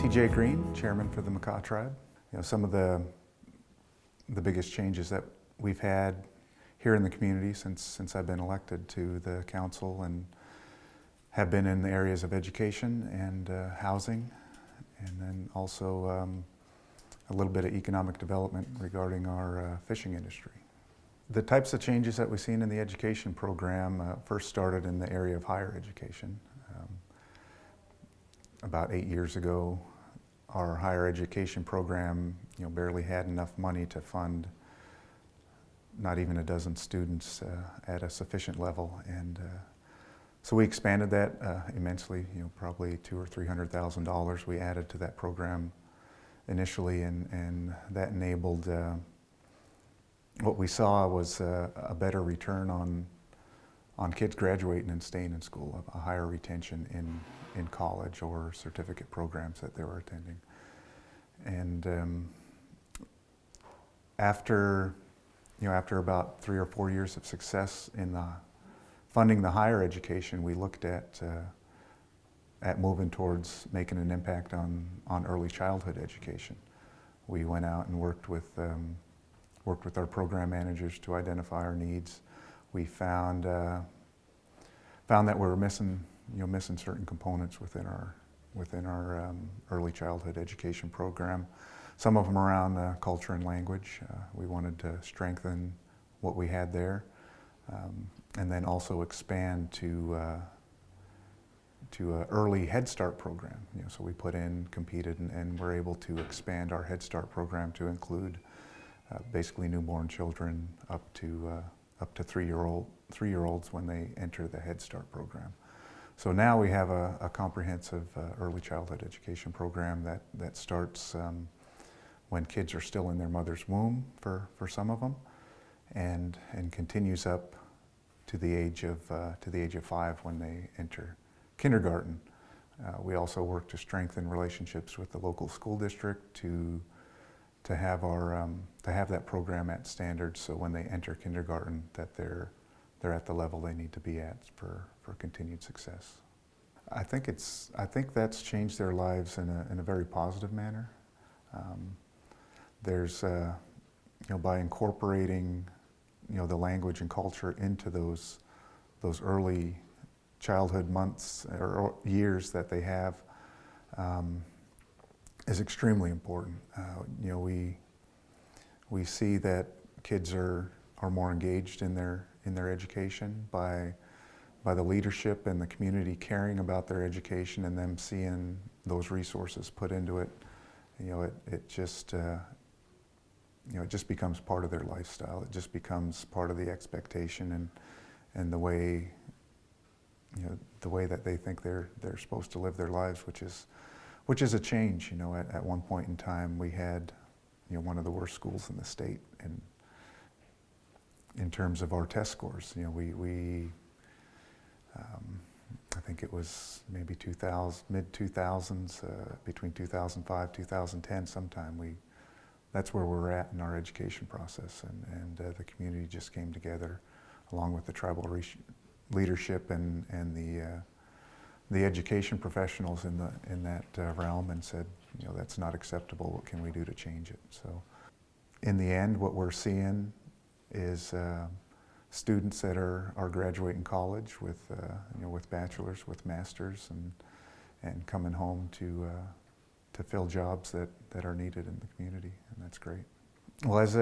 Greene, chairman for the Makah Tribe. Some of the biggest changes that we've had here in the community since I've been elected to the council and have been in the areas of education and housing, and then also a little bit of economic development regarding our fishing industry. The types of changes that we've seen in the education program first started in the area of higher education. About 8 years ago, our higher education program barely had enough money to fund not even a dozen students at a sufficient level, and so we expanded that immensely. Probably $200,000 or $300,000 we added to that program initially, and that enabled what we saw was a better return on kids graduating and staying in school, a higher retention in college or certificate programs that they were attending. And after about 3 or 4 years of success in funding the higher education, we looked at moving towards making an impact on early childhood education. We went out and worked with our program managers to identify our needs. We found that we were missing certain components within our early childhood education program. Some of them around culture and language. We wanted to strengthen what we had there, and then also expand to an early Head Start program. So we competed, and were able to expand our Head Start program to include basically newborn children up to 3-year-olds when they enter the Head Start program. So now we have a comprehensive early childhood education program that starts when kids are still in their mother's womb for some of them, and continues up to the age of 5 when they enter kindergarten. We also work to strengthen relationships with the local school district to have that program at standards, so when they enter kindergarten that they're at the level they need to be at for continued success. I think that's changed their lives in a very positive manner. There's by incorporating the language and culture into those early childhood months or years that they have is extremely important. We see that kids are more engaged in their education by the leadership and the community caring about their education, and them seeing those resources put into it. It just becomes part of their lifestyle. It just becomes part of the expectation and the way that they think they're supposed to live their lives, which is a change. At one point in time, we had one of the worst schools in the state, and in terms of our test scores, I think it was maybe mid-2000s, between 2005, 2010 sometime, that's where we're at in our education process, and the community just came together along with the tribal leadership and the education professionals in that realm, and said, that's not acceptable. What can we do to change it? So in the end, what we're seeing is students that are graduating college with bachelors, with masters, and coming home to fill jobs that are needed in the community, and that's great. Well, as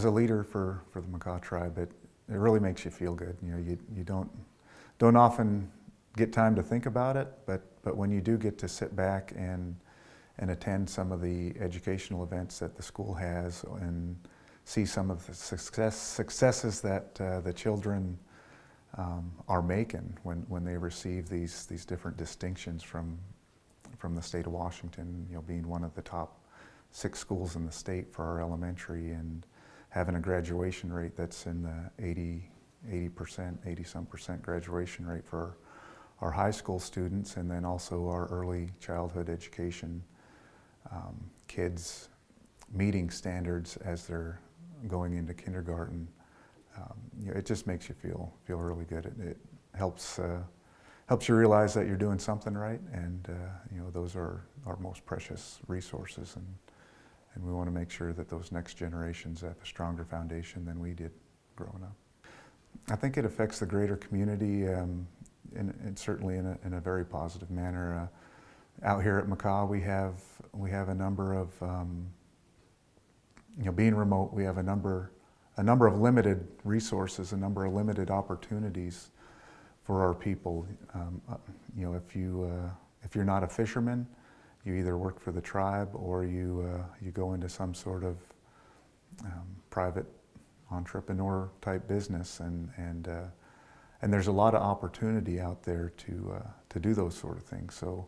a leader for the Makah Tribe, it really makes you feel good. You don't often get time to think about it, but when you do get to sit back and attend some of the educational events that the school has, and see some of the successes that the children are making when they receive these different distinctions from the state of Washington, being one of the top 6 schools in the state for our elementary, and having a graduation rate that's in the 80-some% graduation rate for our high school students, and then also our early childhood education kids meeting standards as they're going into kindergarten. It just makes you feel really good. It helps helps you realize that you're doing something right, and those are our most precious resources, and we want to make sure that those next generations have a stronger foundation than we did growing up. I think it affects the greater community, and certainly in a very positive manner. Out here at Makah, we have a number of being remote. We have a number of limited resources, a number of limited opportunities for our people. If you're not a fisherman, you either work for the tribe or you go into some sort of private entrepreneur type business, and there's a lot of opportunity out there to do those sort of things. So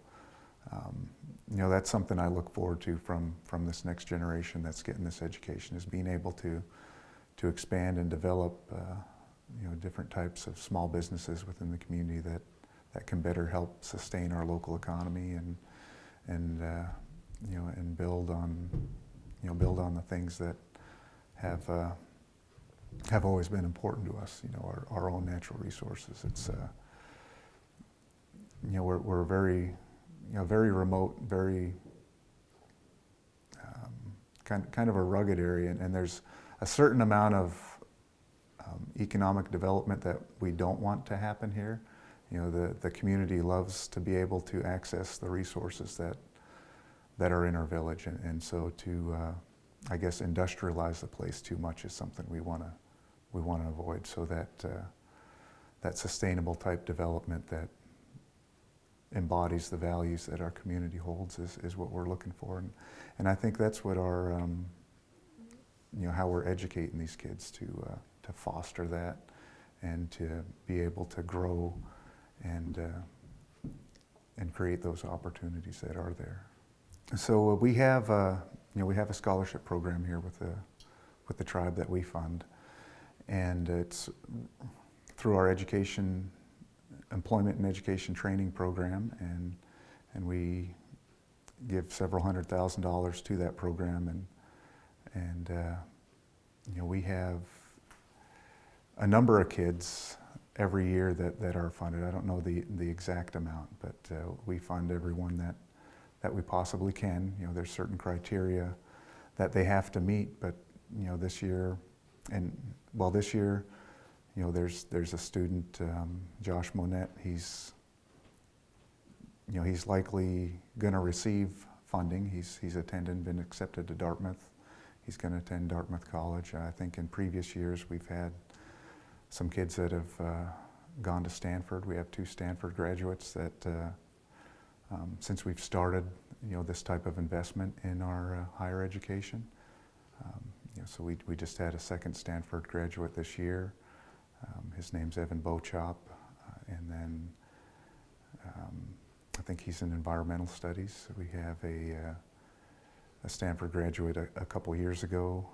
that's something I look forward to from this next generation that's getting this education, is being able to expand and develop different types of small businesses within the community that can better help sustain our local economy and build on the things that have always been important to us. Our own natural resources. It's we're very very remote, very kind of a rugged area, and there's a certain amount of economic development that we don't want to happen here. The community loves to be able to access the resources that are in our village, and so to I guess industrialize the place too much is something we want to avoid, so that sustainable type development that embodies the values that our community holds is what we're looking for, and I think that's what our how we're educating these kids to foster that and to be able to grow and create those opportunities that are there. So we have a scholarship program here with the tribe that we fund, and it's through our employment and education training program, and we give several $100,000 to that program, and we have a number of kids every year that are funded. I don't know the exact amount, but we fund everyone that we possibly can. There's certain criteria that they have to meet, but this year, there's a student, Josh Monette. He's likely going to receive funding. He's been accepted to Dartmouth. He's going to attend Dartmouth College. I think in previous years we've had some kids that have gone to Stanford. We have 2 Stanford graduates that, since we've started, this type of investment in our higher education. So we just had a second Stanford graduate this year. His name's Evan Beauchop, and then I think he's in environmental studies. We have a Stanford graduate a couple years ago,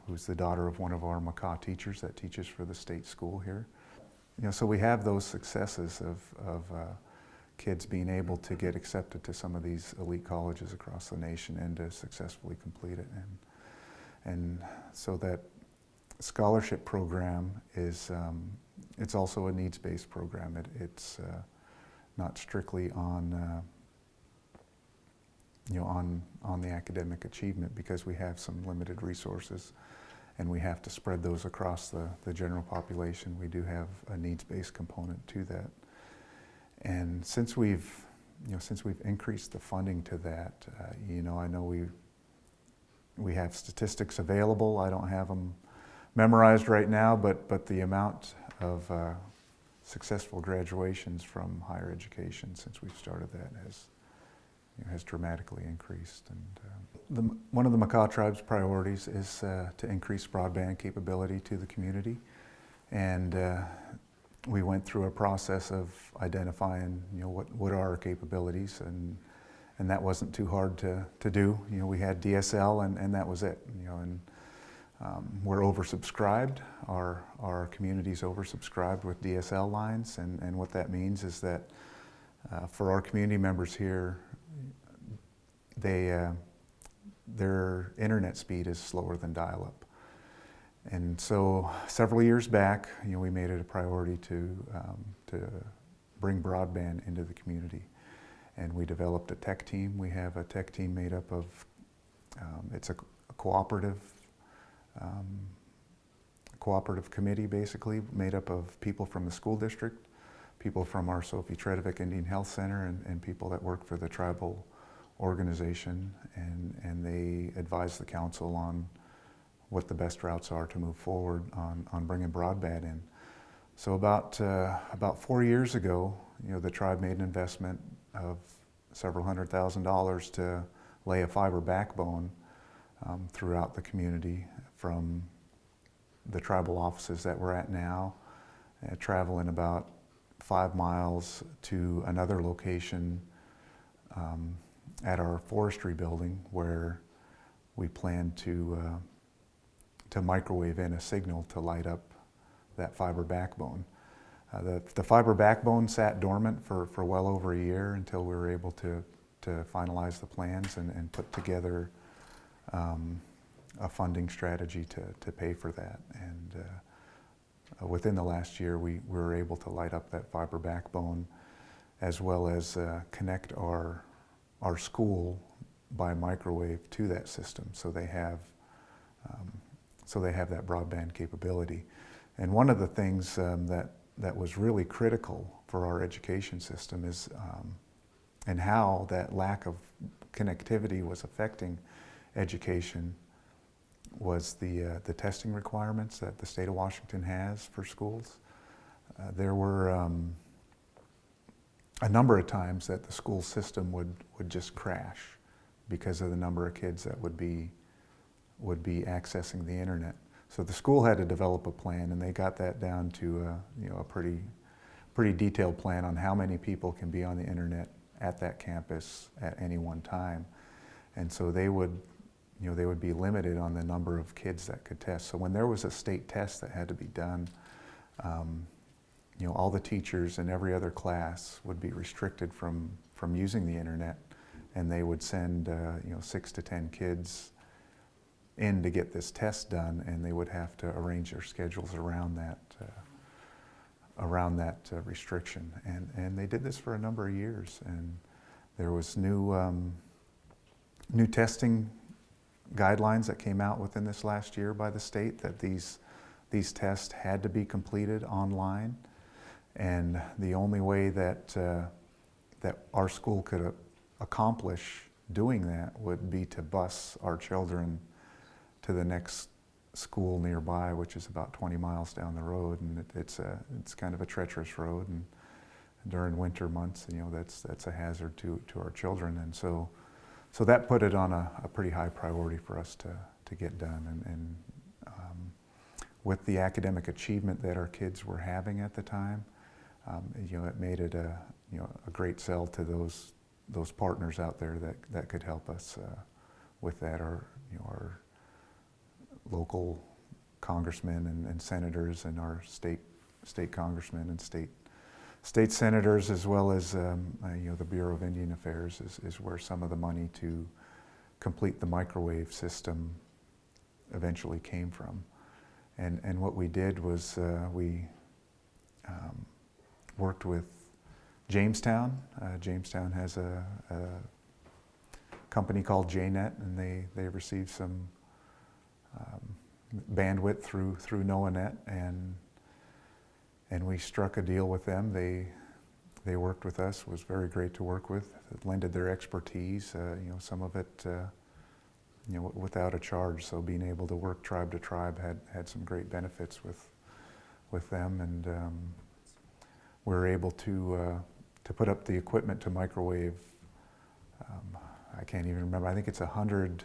who's the daughter of one of our Makah teachers that teaches for the state school here. So we have those successes of kids being able to get accepted to some of these elite colleges across the nation and to successfully complete it. And so that scholarship program is, it's also a needs-based program. It's not strictly on the academic achievement, because we have some limited resources and we have to spread those across the general population. We do have a needs-based component to that. And since we've increased the funding to that, I know we have statistics available. I don't have them memorized right now, but the amount of successful graduations from higher education since we've started that has dramatically increased. And one of the Makah Tribe's priorities is to increase broadband capability to the community, and we went through a process of identifying what are our capabilities, and that wasn't too hard to do. We had DSL, and that was it. And we're oversubscribed. Our community's oversubscribed with DSL lines, and what that means is that for our community members here, their internet speed is slower than dial-up. And so several years back, we made it a priority to bring broadband into the community. And we developed a tech team. We have a tech team made up of, it's a cooperative committee basically, made up of people from the school district, people from our Sophie Tredevick Indian Health Center, and people that work for the tribal organization, and they advise the council on what the best routes are to move forward on bringing broadband in. So about 4 years ago, the tribe made an investment of several $100,000 to lay a fiber backbone throughout the community, from the tribal offices that we're at now, traveling about 5 miles to another location at our forestry building, where we plan to microwave in a signal to light up that fiber backbone. The fiber backbone sat dormant for well over a year until we were able to finalize the plans and put together a funding strategy to pay for that. And within the last year, we were able to light up that fiber backbone, as well as connect our school by microwave to that system, so they have that broadband capability. And one of the things that was really critical for our education system is, and how that lack of connectivity was affecting education, was the testing requirements that the state of Washington has for schools. There were a number of times that the school system would just crash because of the number of kids that would be accessing the internet. So the school had to develop a plan, and they got that down to a pretty detailed plan on how many people can be on the internet at that campus at any one time. And so they would be limited on the number of kids that could test. So when there was a state test that had to be done, all the teachers in every other class would be restricted from using the internet, and they would send 6 to 10 kids in to get this test done, and they would have to arrange their schedules around that restriction. And they did this for a number of years, and there was new testing guidelines that came out within this last year by the state, that these tests had to be completed online, and the only way that our school could accomplish doing that would be to bus our children to the next school nearby, which is about 20 miles down the road, and it's kind of a treacherous road, and during winter months, that's a hazard to our children, and so that put it on a pretty high priority for us to get done, and with the academic achievement that our kids were having at the time, it made it a great sell to those partners out there that could help us with that. Our local congressmen and senators, and our state congressmen and state senators, as well as the Bureau of Indian Affairs is where some of the money to complete the microwave system eventually came from. And what we did was we worked with Jamestown. Jamestown has a company called JNet, and they received some bandwidth through NOAANet, and we struck a deal with them. They worked with us. It was very great to work with. It lended their expertise, some of it without a charge. So being able to work tribe to tribe had some great benefits with them, and we were able to put up the equipment to microwave. I can't even remember. I think it's 100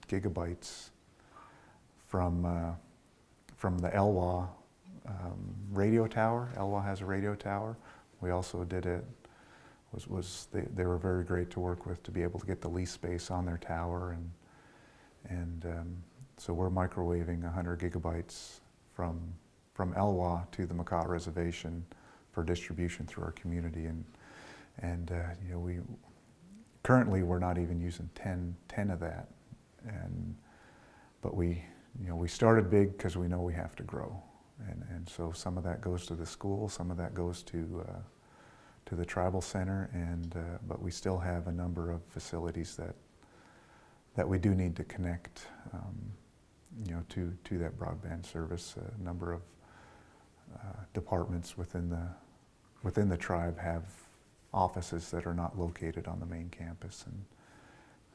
gigabytes from the Elwha radio tower. Elwha has a radio tower. We also did it. They were very great to work with, to be able to get the lease space on their tower, and so we're microwaving 100 gigabytes from Elwha to the Makah Reservation for distribution through our community, and we currently we're not even using 10 of that, but we started big because we know we have to grow, And so some of that goes to the school, some of that goes to the tribal center, but we still have a number of facilities that we do need to connect, to that broadband service. A number of departments within the tribe have offices that are not located on the main campus, and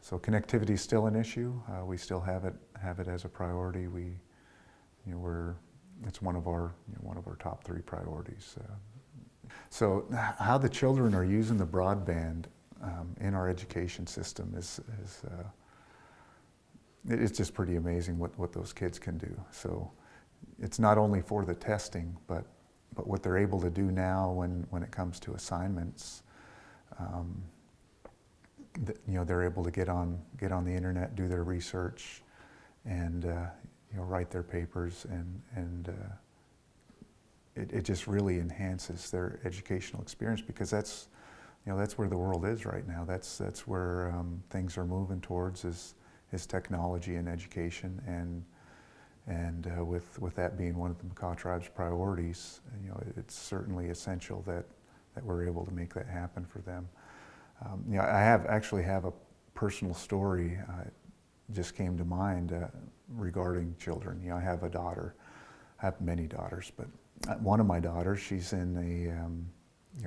so connectivity is still an issue. We still have it as a priority. It's one of our top 3 priorities. So how the children are using the broadband in our education system it's just pretty amazing what those kids can do. So it's not only for the testing, but what they're able to do now when it comes to assignments. They're able to get on the internet, do their research, and write their papers, and it just really enhances their educational experience, because that's where the world is right now. That's where things are moving towards is technology and education, and with that being one of the Makah Tribe's priorities, it's certainly essential that we're able to make that happen for them. I actually have a personal story just came to mind regarding children. I have a daughter. I have many daughters, but one of my daughters, she's in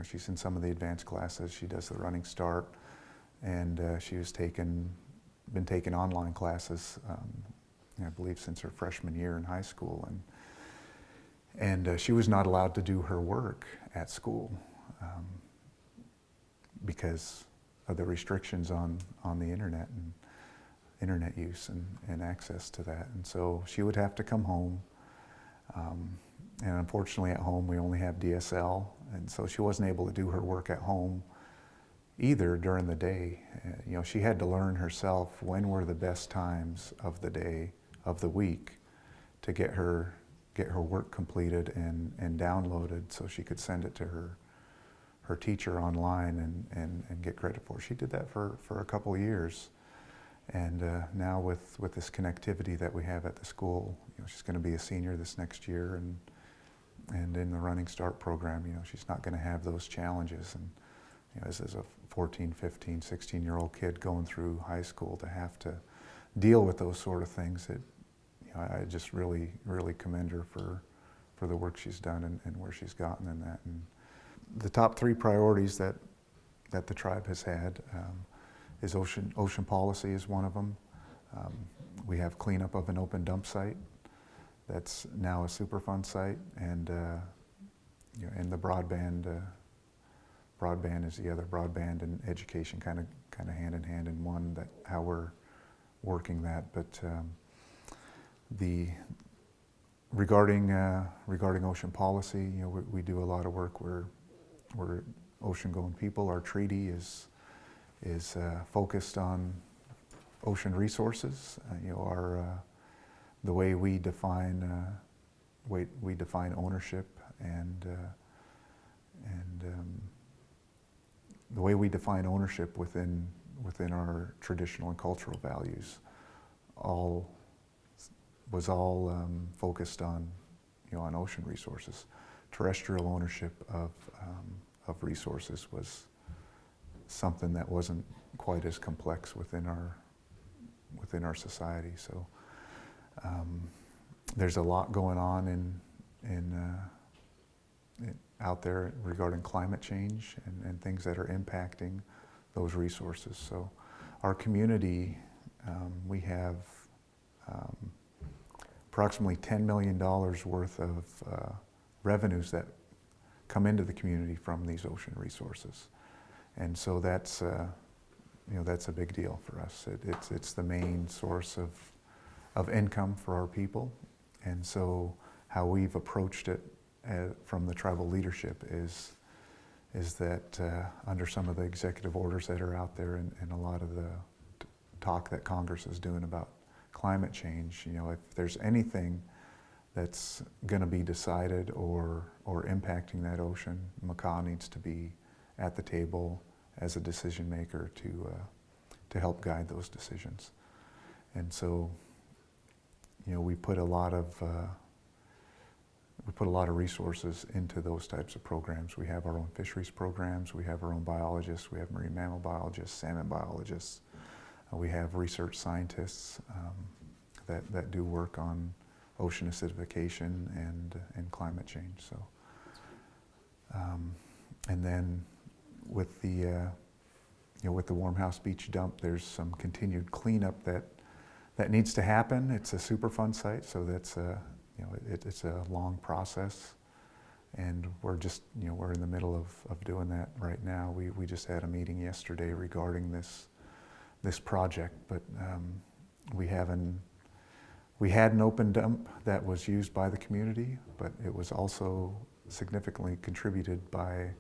she's in some of the advanced classes. She does the running start, and she was been taking online classes, I believe since her freshman year in high school, and she was not allowed to do her work at school because of the restrictions on the internet and internet use and access to that. And so she would have to come home, and unfortunately at home we only have DSL, and so she wasn't able to do her work at home either during the day. She had to learn herself when were the best times of the day, of the week, to get her work completed and downloaded so she could send it to her teacher online and get credit for it. She did that for a couple of years. And now with this connectivity that we have at the school, she's going to be a senior this next year, and in the Running Start program, she's not going to have those challenges. And as a 14, 15, 16-year-old kid going through high school to have to deal with those sort of things, I just really, really commend her for the work she's done and where she's gotten in that. And the top 3 priorities that the tribe has had is ocean policy is one of them. We have cleanup of an open dump site that's now a Superfund site, and the broadband is the other. Broadband and education kind of hand in hand in one, that how we're working that. But regarding ocean policy, we do a lot of work. We're ocean-going people. Our treaty is focused on ocean resources. The way we define ownership and the way we define ownership within our traditional and cultural values was all focused on ocean resources. Terrestrial ownership of resources was something that wasn't quite as complex within our society. So there's a lot going on out there regarding climate change and things that are impacting those resources. So our community, we have approximately $10 million worth of revenues that come into the community from these ocean resources. And so that's a big deal for us. It's the main source of income for our people. And so how we've approached it from the tribal leadership is that under some of the executive orders that are out there and a lot of the talk that Congress is doing about climate change, if there's anything that's going to be decided or impacting that ocean, Makah needs to be at the table as a decision maker to help guide those decisions. And so, we put a lot of we put a lot of resources into those types of programs. We have our own fisheries programs, we have our own biologists, we have marine mammal biologists, salmon biologists, we have research scientists that do work on ocean acidification and climate change. So, and then with the with the Warmhouse Beach dump, there's some continued cleanup that needs to happen. It's a Superfund site, so that's it's a long process, and we're just we're in the middle of doing that right now. We just had a meeting yesterday regarding this project, but we had an open dump that was used by the community, but it was also significantly contributed by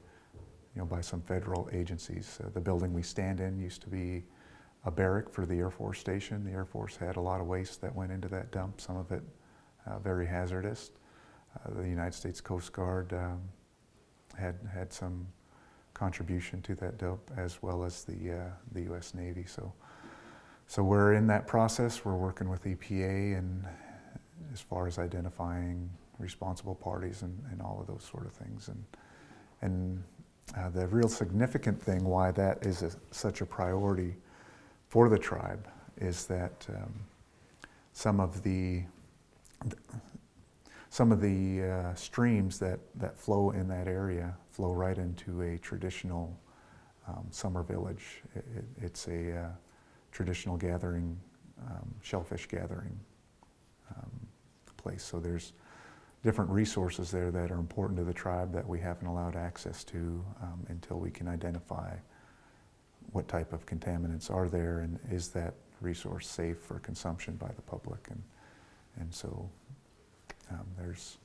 by some federal agencies. The building we stand in used to be a barrack for the Air Force Station. The Air Force had a lot of waste that went into that dump, some of it very hazardous. The United States Coast Guard had some contribution to that dump, as well as the U.S. Navy. So we're in that process. We're working with EPA and as far as identifying responsible parties and all of those sort of things. And the real significant thing why that is such a priority for the tribe is that some of the streams that flow in that area flow right into a traditional summer village. It's a traditional gathering, shellfish gathering place. So there's different resources there that are important to the tribe that we haven't allowed access to until we can identify what type of contaminants are there and is that resource safe for consumption by the public. And so there's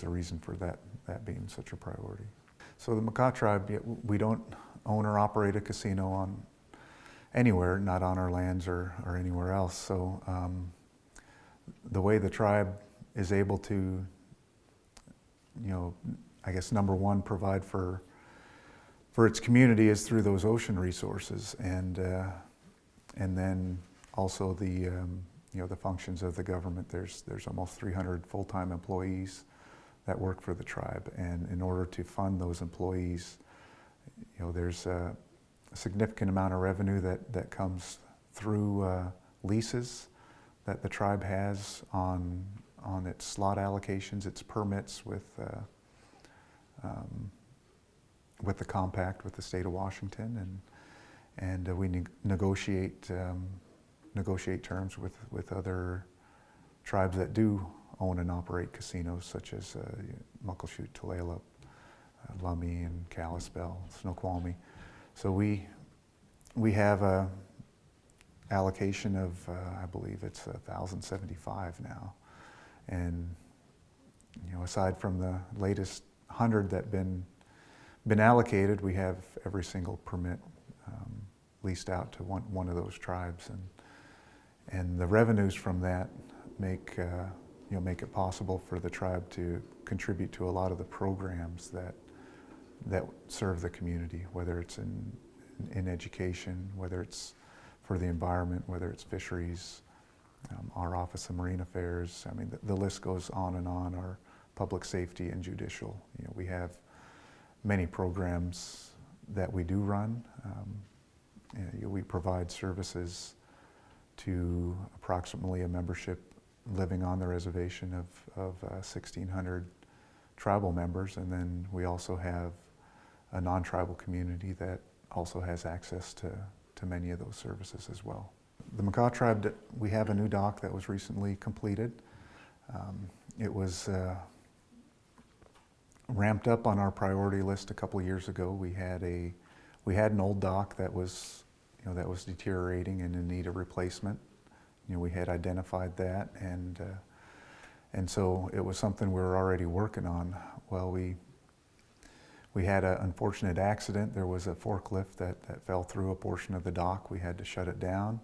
a reason for that being such a priority. So the Makah Tribe, we don't own or operate a casino on anywhere, not on our lands or anywhere else. So the way the tribe is able to, I guess number one, provide for its community is through those ocean resources, and then also the the functions of the government. There's almost 300 full-time employees that work for the tribe, and in order to fund those employees, there's a significant amount of revenue that comes through leases that the tribe has on its slot allocations, its permits with the compact with the state of Washington, and we negotiate terms with other tribes that do own and operate casinos, such as Muckleshoot, Tulalip, Lummi, and Kalispell, Snoqualmie. So we have a allocation of I believe it's 1,075 now, and aside from the latest 100 that been allocated, we have every single permit leased out to one of those tribes, and the revenues from that make it possible for the tribe to contribute to a lot of the programs that serve the community, whether it's in education, whether it's for the environment, whether it's fisheries, our Office of Marine Affairs. I mean, the list goes on and on. Our public safety and judicial. We have many programs that we do run. We provide services to approximately a membership living on the reservation of 1,600 tribal members, and then we also have a non-tribal community that also has access to many of those services as well. The Makah Tribe, we have a new dock that was recently completed. It was ramped up on our priority list a couple years ago. We had an old dock that was deteriorating and in need of replacement. We had identified that, and so it was something we were already working on. Well, we had an unfortunate accident. There was a forklift that fell through a portion of the dock. We had to shut it down,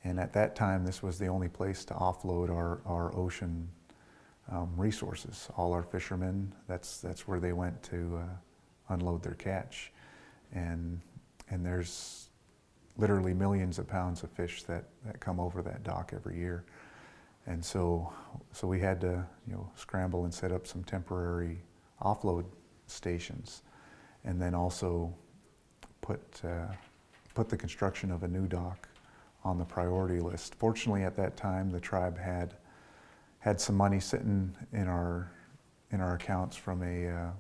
and at that time, this was the only place to offload our ocean resources. All our fishermen, that's where they went to unload their catch, and there's literally millions of pounds of fish that come over that dock every year. And so we had to, scramble and set up some temporary offload stations, and then also put the construction of a new dock on the priority list. Fortunately, at that time, the tribe had some money sitting in our accounts from a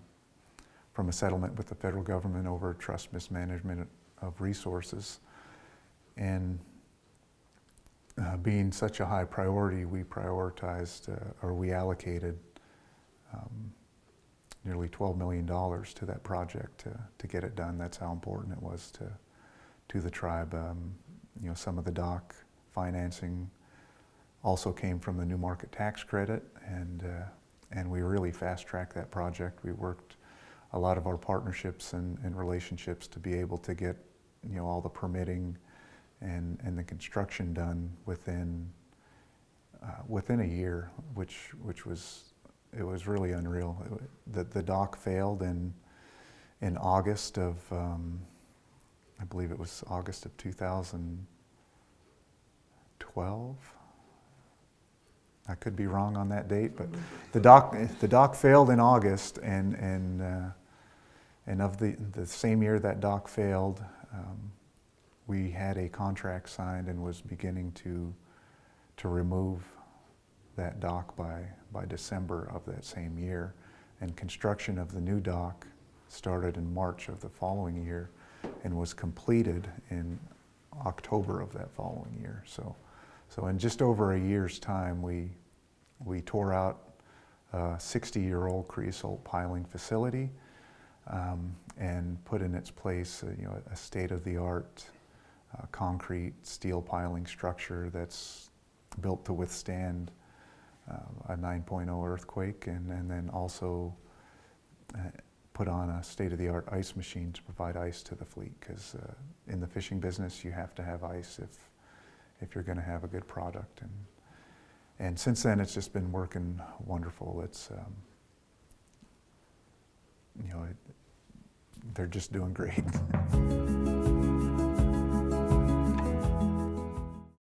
settlement with the federal government over trust mismanagement of resources, and being such a high priority, we prioritized or we allocated nearly $12 million to that project to get it done. That's how important it was to the tribe. Some of the dock financing also came from the new market tax credit, and we really fast-tracked that project. We worked a lot of our partnerships and relationships to be able to get all the permitting and the construction done within a year, which was really unreal. The dock failed in August of I believe it was August of 2012. I could be wrong on that date, but the dock failed in August, and of the same year that dock failed, we had a contract signed and was beginning to remove that dock by December of that same year, and construction of the new dock started in March of the following year and was completed in October of that following year. So in just over a year's time, we tore out a 60-year-old creosote piling facility and put in its place a state-of-the-art concrete steel piling structure that's built to withstand a 9.0 earthquake, and then also put on a state-of-the-art ice machine to provide ice to the fleet, because in the fishing business you have to have ice if you're going to have a good product. And since then it's just been working wonderful. It's they're just doing great.